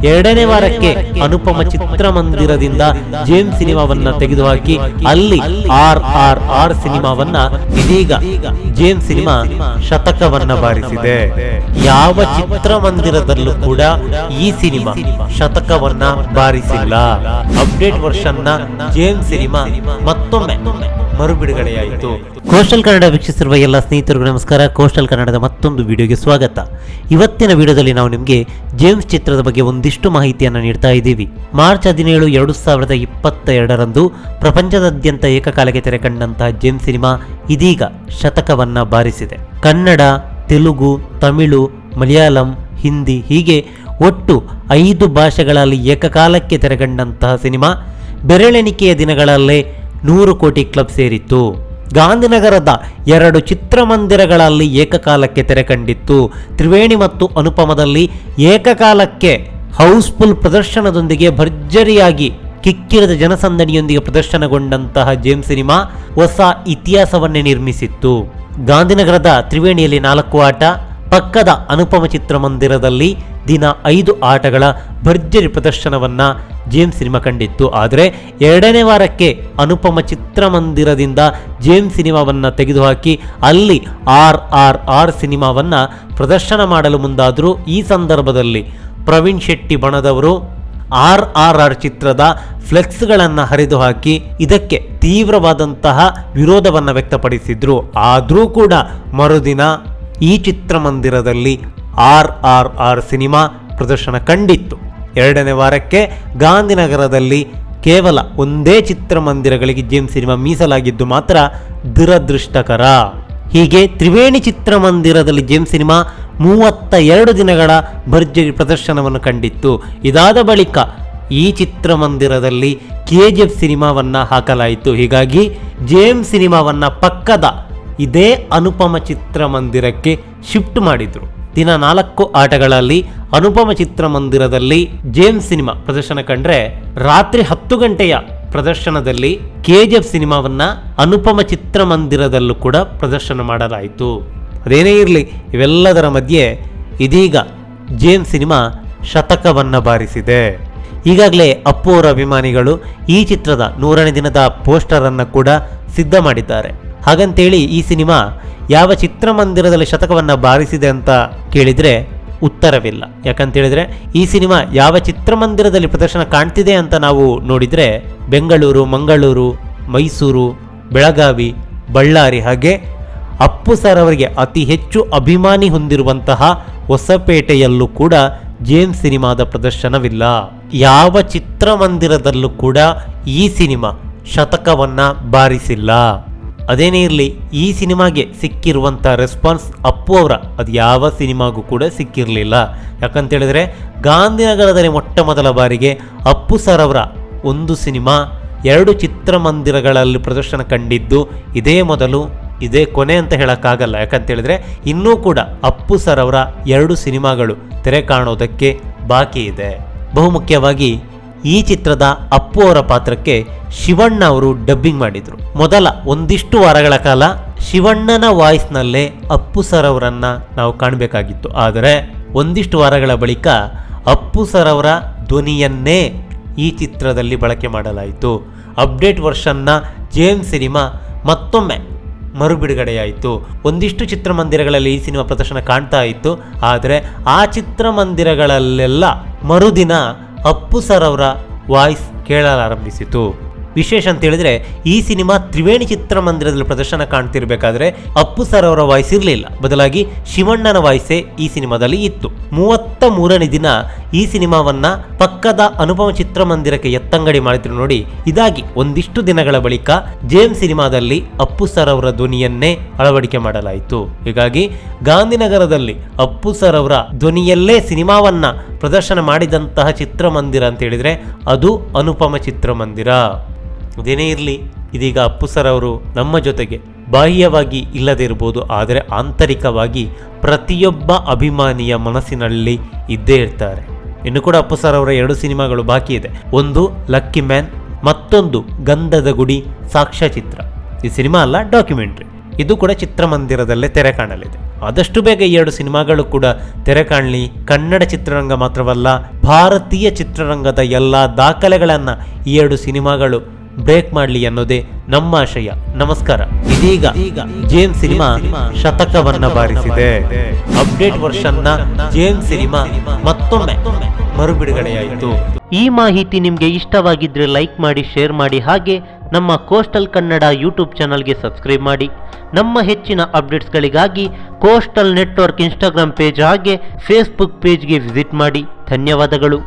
2ನೇ ವಾರಕ್ಕೆ ಅನುಪಮ ಚಿತ್ರಮಂದಿರದಿಂದ ಜೇಮ್ಸ್ ಸಿನಿಮಾವನ್ನ ತೆಗೆದುಹಾಕಿ ಅಲ್ಲಿ RRR ಸಿನಿಮಾವನ್ನ ಇದೀಗ ಜೇಮ್ಸ್ ಸಿನಿಮಾ ಶತಕವನ್ನ ಬಾರಿಸಿದೆ. ಯಾವ ಚಿತ್ರಮಂದಿರದಲ್ಲೂ ಕೂಡ ಈ ಸಿನಿಮಾ ಶತಕವನ್ನ ಬಾರಿಸಿಲ್ಲ. ಅಪ್ಡೇಟ್ ವರ್ಷನ್ ನ ಜೇಮ್ಸ್ ಸಿನಿಮಾ ಮತ್ತೊಮ್ಮೆ ಮರುಬಿಡುಗಡೆಯಾಯಿತು. ಕೋಸ್ಟಲ್ ಕನ್ನಡ ವೀಕ್ಷಿಸಿರುವ ಎಲ್ಲ ಸ್ನೇಹಿತರಿಗೂ ನಮಸ್ಕಾರ. ಕೋಸ್ಟಲ್ ಕನ್ನಡದ ಮತ್ತೊಂದು ವಿಡಿಯೋಗೆ ಸ್ವಾಗತ. ಇವತ್ತಿನ ವಿಡಿಯೋದಲ್ಲಿ ನಾವು ನಿಮಗೆ ಜೇಮ್ಸ್ ಚಿತ್ರದ ಬಗ್ಗೆ ಒಂದಿಷ್ಟು ಮಾಹಿತಿಯನ್ನು ನೀಡ್ತಾ ಇದ್ದೀವಿ. ಮಾರ್ಚ್ 17, 2022ರಂದು ಪ್ರಪಂಚದಾದ್ಯಂತ ಏಕಕಾಲಕ್ಕೆ ತೆರೆ ಕಂಡಂತಹ ಜೇಮ್ಸ್ ಸಿನಿಮಾ ಇದೀಗ ಶತಕವನ್ನ ಬಾರಿಸಿದೆ. ಕನ್ನಡ, ತೆಲುಗು, ತಮಿಳು, ಮಲಯಾಳಂ, ಹಿಂದಿ ಹೀಗೆ ಒಟ್ಟು 5 ಭಾಷೆಗಳಲ್ಲಿ ಏಕಕಾಲಕ್ಕೆ ತೆರೆಕಂಡಂತಹ ಸಿನಿಮಾ ಬೆರಳೆಣಿಕೆಯ ದಿನಗಳಲ್ಲೇ 100 ಕೋಟಿ ಕ್ಲಬ್ ಸೇರಿತ್ತು. ಗಾಂಧಿನಗರದ 2 ಚಿತ್ರಮಂದಿರಗಳಲ್ಲಿ ಏಕಕಾಲಕ್ಕೆ ತೆರೆ ಕಂಡಿತ್ತು. ತ್ರಿವೇಣಿ ಮತ್ತು ಅನುಪಮದಲ್ಲಿ ಏಕಕಾಲಕ್ಕೆ ಹೌಸ್ಫುಲ್ ಪ್ರದರ್ಶನದೊಂದಿಗೆ ಭರ್ಜರಿಯಾಗಿ ಕಿಕ್ಕಿರಿದ ಜನಸಂದಣಿಯೊಂದಿಗೆ ಪ್ರದರ್ಶನಗೊಂಡಂತಹ ಜೇಮ್ಸ್ ಸಿನಿಮಾ ಹೊಸ ಇತಿಹಾಸವನ್ನೇ ನಿರ್ಮಿಸಿತ್ತು. ಗಾಂಧಿನಗರದ ತ್ರಿವೇಣಿಯಲ್ಲಿ 4 ಆಟ, ಪಕ್ಕದ ಅನುಪಮ ಚಿತ್ರಮಂದಿರದಲ್ಲಿ ದಿನ 5 ಆಟಗಳ ಭರ್ಜರಿ ಪ್ರದರ್ಶನವನ್ನ ಜೇಮ್ಸ್ ಸಿನಿಮಾ ಕಂಡಿತ್ತು. ಆದರೆ 2ನೇ ವಾರಕ್ಕೆ ಅನುಪಮ ಚಿತ್ರಮಂದಿರದಿಂದ ಜೇಮ್ಸ್ ಸಿನಿಮಾವನ್ನ ತೆಗೆದುಹಾಕಿ ಅಲ್ಲಿ RRR ಸಿನಿಮಾವನ್ನ ಪ್ರದರ್ಶನ ಮಾಡಲು ಮುಂದಾದರೂ ಈ ಸಂದರ್ಭದಲ್ಲಿ ಪ್ರವೀಣ್ ಶೆಟ್ಟಿ ಬಣದವರು RRR ಚಿತ್ರದ ಫ್ಲೆಕ್ಸ್ಗಳನ್ನು ಹರಿದು ಹಾಕಿ ಇದಕ್ಕೆ ತೀವ್ರವಾದಂತಹ ವಿರೋಧವನ್ನು ವ್ಯಕ್ತಪಡಿಸಿದ್ರು. ಆದರೂ ಕೂಡ ಮರುದಿನ ಈ ಚಿತ್ರಮಂದಿರದಲ್ಲಿ RRR ಸಿನಿಮಾ ಪ್ರದರ್ಶನ ಕಂಡಿತ್ತು. 2ನೇ ವಾರಕ್ಕೆ ಗಾಂಧಿನಗರದಲ್ಲಿ ಕೇವಲ ಒಂದೇ ಚಿತ್ರಮಂದಿರಗಳಿಗೆ ಜೇಮ್ಸ್ ಸಿನಿಮಾ ಮೀಸಲಾಗಿದ್ದು ಮಾತ್ರ ದುರದೃಷ್ಟಕರ. ಹೀಗೆ ತ್ರಿವೇಣಿ ಚಿತ್ರಮಂದಿರದಲ್ಲಿ ಜೇಮ್ಸ್ ಸಿನಿಮಾ 32 ದಿನಗಳ ಭರ್ಜರಿ ಪ್ರದರ್ಶನವನ್ನು ಕಂಡಿತ್ತು. ಇದಾದ ಬಳಿಕ ಈ ಚಿತ್ರಮಂದಿರದಲ್ಲಿ KGF ಸಿನಿಮಾವನ್ನ ಹಾಕಲಾಯಿತು. ಹೀಗಾಗಿ ಜೇಮ್ಸ್ ಸಿನಿಮಾವನ್ನ ಪಕ್ಕದ ಇದೇ ಅನುಪಮ ಚಿತ್ರಮಂದಿರಕ್ಕೆ ಶಿಫ್ಟ್ ಮಾಡಿದ್ರು. ದಿನ 4 ಆಟಗಳಲ್ಲಿ ಅನುಪಮ ಚಿತ್ರಮಂದಿರದಲ್ಲಿ ಜೇಮ್ಸ್ ಸಿನಿಮಾ ಪ್ರದರ್ಶನ ಕಂಡ್ರೆ ರಾತ್ರಿ 10 ಗಂಟೆಯ ಪ್ರದರ್ಶನದಲ್ಲಿ KGF ಸಿನಿಮಾವನ್ನ ಅನುಪಮ ಚಿತ್ರಮಂದಿರದಲ್ಲೂ ಕೂಡ ಪ್ರದರ್ಶನ ಮಾಡಲಾಯಿತು. ಅದೇನೇ ಇರಲಿ, ಇವೆಲ್ಲದರ ಮಧ್ಯೆ ಇದೀಗ ಜೇಮ್ಸ್ ಸಿನಿಮಾ ಶತಕವನ್ನ ಬಾರಿಸಿದೆ. ಈಗಾಗಲೇ ಅಪ್ಪು ಅವರ ಅಭಿಮಾನಿಗಳು ಈ ಚಿತ್ರದ 100ನೇ ದಿನದ ಪೋಸ್ಟರ್ ಅನ್ನು ಕೂಡ ಸಿದ್ಧ ಮಾಡಿದ್ದಾರೆ. ಹಾಗಂತೇಳಿ ಈ ಸಿನಿಮಾ ಯಾವ ಚಿತ್ರಮಂದಿರದಲ್ಲಿ ಶತಕವನ್ನು ಬಾರಿಸಿದೆ ಅಂತ ಕೇಳಿದರೆ ಉತ್ತರವಿಲ್ಲ. ಯಾಕಂತೇಳಿದರೆ ಈ ಸಿನಿಮಾ ಯಾವ ಚಿತ್ರಮಂದಿರದಲ್ಲಿ ಪ್ರದರ್ಶನ ಕಾಣ್ತಿದೆ ಅಂತ ನಾವು ನೋಡಿದರೆ ಬೆಂಗಳೂರು, ಮಂಗಳೂರು, ಮೈಸೂರು, ಬೆಳಗಾವಿ, ಬಳ್ಳಾರಿ ಹಾಗೆ ಅಪ್ಪು ಸರ್ ಅವರಿಗೆ ಅತಿ ಹೆಚ್ಚು ಅಭಿಮಾನಿ ಹೊಂದಿರುವಂತಹ ಹೊಸಪೇಟೆಯಲ್ಲೂ ಕೂಡ ಜೇಮ್ಸ್ ಸಿನಿಮಾದ ಪ್ರದರ್ಶನವಿಲ್ಲ. ಯಾವ ಚಿತ್ರಮಂದಿರದಲ್ಲೂ ಕೂಡ ಈ ಸಿನಿಮಾ ಶತಕವನ್ನು ಬಾರಿಸಿಲ್ಲ. ಅದೇನೇ ಇರಲಿ, ಈ ಸಿನಿಮಾಗೆ ಸಿಕ್ಕಿರುವಂಥ ರೆಸ್ಪಾನ್ಸ್ ಅಪ್ಪು ಅವರ ಅದು ಯಾವ ಸಿನಿಮಾಗೂ ಕೂಡ ಸಿಕ್ಕಿರಲಿಲ್ಲ. ಯಾಕಂತೇಳಿದರೆ ಗಾಂಧಿನಗರದಲ್ಲಿ ಮೊಟ್ಟ ಮೊದಲ ಬಾರಿಗೆ ಅಪ್ಪು ಸರ್ ಅವರ ಒಂದು ಸಿನಿಮಾ 2 ಚಿತ್ರಮಂದಿರಗಳಲ್ಲಿ ಪ್ರದರ್ಶನ ಕಂಡಿದ್ದು ಇದೇ ಮೊದಲು, ಇದೇ ಕೊನೆ ಅಂತ ಹೇಳೋಕ್ಕಾಗಲ್ಲ. ಯಾಕಂತೇಳಿದರೆ ಇನ್ನೂ ಕೂಡ ಅಪ್ಪು ಸರ್ ಅವರ 2 ಸಿನಿಮಾಗಳು ತೆರೆ ಕಾಣೋದಕ್ಕೆ ಬಾಕಿ ಇದೆ. ಬಹುಮುಖ್ಯವಾಗಿ ಈ ಚಿತ್ರದ ಅಪ್ಪು ಅವರ ಪಾತ್ರಕ್ಕೆ ಶಿವಣ್ಣ ಅವರು ಡಬ್ಬಿಂಗ್ ಮಾಡಿದರು. ಮೊದಲ ಒಂದಿಷ್ಟು ವಾರಗಳ ಕಾಲ ಶಿವಣ್ಣನ ವಾಯ್ಸ್ನಲ್ಲೇ ಅಪ್ಪು ಸರ್ ಅವರನ್ನ ನಾವು ಕಾಣಬೇಕಾಗಿತ್ತು. ಆದರೆ ಒಂದಿಷ್ಟು ವಾರಗಳ ಬಳಿಕ ಅಪ್ಪು ಸರ್ ಅವರ ಧ್ವನಿಯನ್ನೇ ಈ ಚಿತ್ರದಲ್ಲಿ ಬಳಕೆ ಮಾಡಲಾಯಿತು. ಅಪ್ಡೇಟ್ ವರ್ಷನ್ನ ಜೇಮ್ಸ್ ಸಿನಿಮಾ ಮತ್ತೊಮ್ಮೆ ಮರುಬಿಡುಗಡೆಯಾಯಿತು. ಒಂದಿಷ್ಟು ಚಿತ್ರಮಂದಿರಗಳಲ್ಲಿ ಈ ಸಿನಿಮಾ ಪ್ರದರ್ಶನ ಕಾಣ್ತಾ ಇತ್ತು. ಆದರೆ ಆ ಚಿತ್ರಮಂದಿರಗಳಲ್ಲೆಲ್ಲ ಮರುದಿನ ಅಪ್ಪು ಸರ್ ಅವರ ವಾಯ್ಸ್ ಕೇಳಲಾರಂಭಿಸಿತು. ವಿಶೇಷ ಅಂತ ಹೇಳಿದ್ರೆ ಈ ಸಿನಿಮಾ ತ್ರಿವೇಣಿ ಚಿತ್ರಮಂದಿರದಲ್ಲಿ ಪ್ರದರ್ಶನ ಕಾಣ್ತಿರ್ಬೇಕಾದ್ರೆ ಅಪ್ಪು ಸರ್ ಅವರ ವಾಯ್ಸ್ ಇರಲಿಲ್ಲ, ಬದಲಾಗಿ ಶಿವಣ್ಣನ ವಾಯ್ಸೇ ಈ ಸಿನಿಮಾದಲ್ಲಿ ಇತ್ತು. 33ನೇ ದಿನ ಈ ಸಿನಿಮಾವನ್ನ ಪಕ್ಕದ ಅನುಪಮ ಚಿತ್ರಮಂದಿರಕ್ಕೆ ಎತ್ತಂಗಡಿ ಮಾಡಿದ್ರು ನೋಡಿ. ಇದಾಗಿ ಒಂದಿಷ್ಟು ದಿನಗಳ ಬಳಿಕ ಜೇಮ್ಸ್ ಸಿನಿಮಾದಲ್ಲಿ ಅಪ್ಪು ಸರ್ ಅವರ ಧ್ವನಿಯನ್ನೇ ಅಳವಡಿಕೆ ಮಾಡಲಾಯಿತು. ಹೀಗಾಗಿ ಗಾಂಧಿನಗರದಲ್ಲಿ ಅಪ್ಪು ಸರ್ ಅವರ ಧ್ವನಿಯಲ್ಲೇ ಸಿನಿಮಾವನ್ನ ಪ್ರದರ್ಶನ ಮಾಡಿದಂತಹ ಚಿತ್ರಮಂದಿರ ಅಂತ ಹೇಳಿದ್ರೆ ಅದು ಅನುಪಮ ಚಿತ್ರಮಂದಿರ. ಅದೇನೇ ಇರಲಿ, ಇದೀಗ ಅಪ್ಪು ಸರ್ ಅವರು ನಮ್ಮ ಜೊತೆಗೆ ಬಾಹ್ಯವಾಗಿ ಇಲ್ಲದೇ ಇರ್ಬೋದು, ಆದರೆ ಆಂತರಿಕವಾಗಿ ಪ್ರತಿಯೊಬ್ಬ ಅಭಿಮಾನಿಯ ಮನಸ್ಸಿನಲ್ಲಿ ಇದ್ದೇ ಇರ್ತಾರೆ. ಇನ್ನು ಕೂಡ ಅಪ್ಪು ಸರ್ ಅವರ 2 ಸಿನಿಮಾಗಳು ಬಾಕಿ ಇದೆ. ಒಂದು ಲಕ್ಕಿ ಮ್ಯಾನ್, ಮತ್ತೊಂದು ಗಂಧದ ಗುಡಿ ಸಾಕ್ಷ್ಯಚಿತ್ರ. ಈ ಸಿನಿಮಾ ಅಲ್ಲ, ಡಾಕ್ಯುಮೆಂಟ್ರಿ. ಇದು ಕೂಡ ಚಿತ್ರಮಂದಿರದಲ್ಲೇ ತೆರೆ ಕಾಣಲಿದೆ. ಆದಷ್ಟು ಬೇಗ ಈ 2 ಸಿನಿಮಾಗಳು ಕೂಡ ತೆರೆ ಕಾಣಲಿ. ಕನ್ನಡ ಚಿತ್ರರಂಗ ಮಾತ್ರವಲ್ಲ, ಭಾರತೀಯ ಚಿತ್ರರಂಗದ ಎಲ್ಲ ದಾಖಲೆಗಳನ್ನ ಈ 2 ಸಿನಿಮಾಗಳು ಬ್ರೇಕ್ ಮಾಡಲಿ ಅನ್ನೋದೇ ನಮ್ಮ ಆಶಯ. ನಮಸ್ಕಾರ. ಇದೀಗ ಜೇಮ್ಸ್ ಸಿನಿಮಾ ಶತಕವನ್ನ ಬಾರಿಸಿದೆ. ಅಪ್ಡೇಟ್ ವರ್ಷನ್ನ ಜೇಮ್ಸ್ ಸಿನಿಮಾ ಮತ್ತೊಮ್ಮೆ ಮರುಬಿಡುಗಡೆಯಾಯಿತು. ಈ ಮಾಹಿತಿ ನಿಮ್ಗೆ ಇಷ್ಟವಾಗಿದ್ರೆ ಲೈಕ್ ಮಾಡಿ, ಶೇರ್ ಮಾಡಿ, ಹಾಗೆ ನಮ್ಮ ಕೋಸ್ಟಲ್ ಕನ್ನಡ ಯೂಟ್ಯೂಬ್ ಚಾನಲ್ಗೆ ಸಬ್ಸ್ಕ್ರೈಬ್ ಮಾಡಿ. ನಮ್ಮ ಹೆಚ್ಚಿನ ಅಪ್ಡೇಟ್ಸ್ಗಳಿಗಾಗಿ ಕೋಸ್ಟಲ್ ನೆಟ್ವರ್ಕ್ ಇನ್ಸ್ಟಾಗ್ರಾಮ್ ಪೇಜ್ ಹಾಗೆ ಫೇಸ್ಬುಕ್ ಪೇಜ್ಗೆ ವಿಸಿಟ್ ಮಾಡಿ. ಧನ್ಯವಾದಗಳು.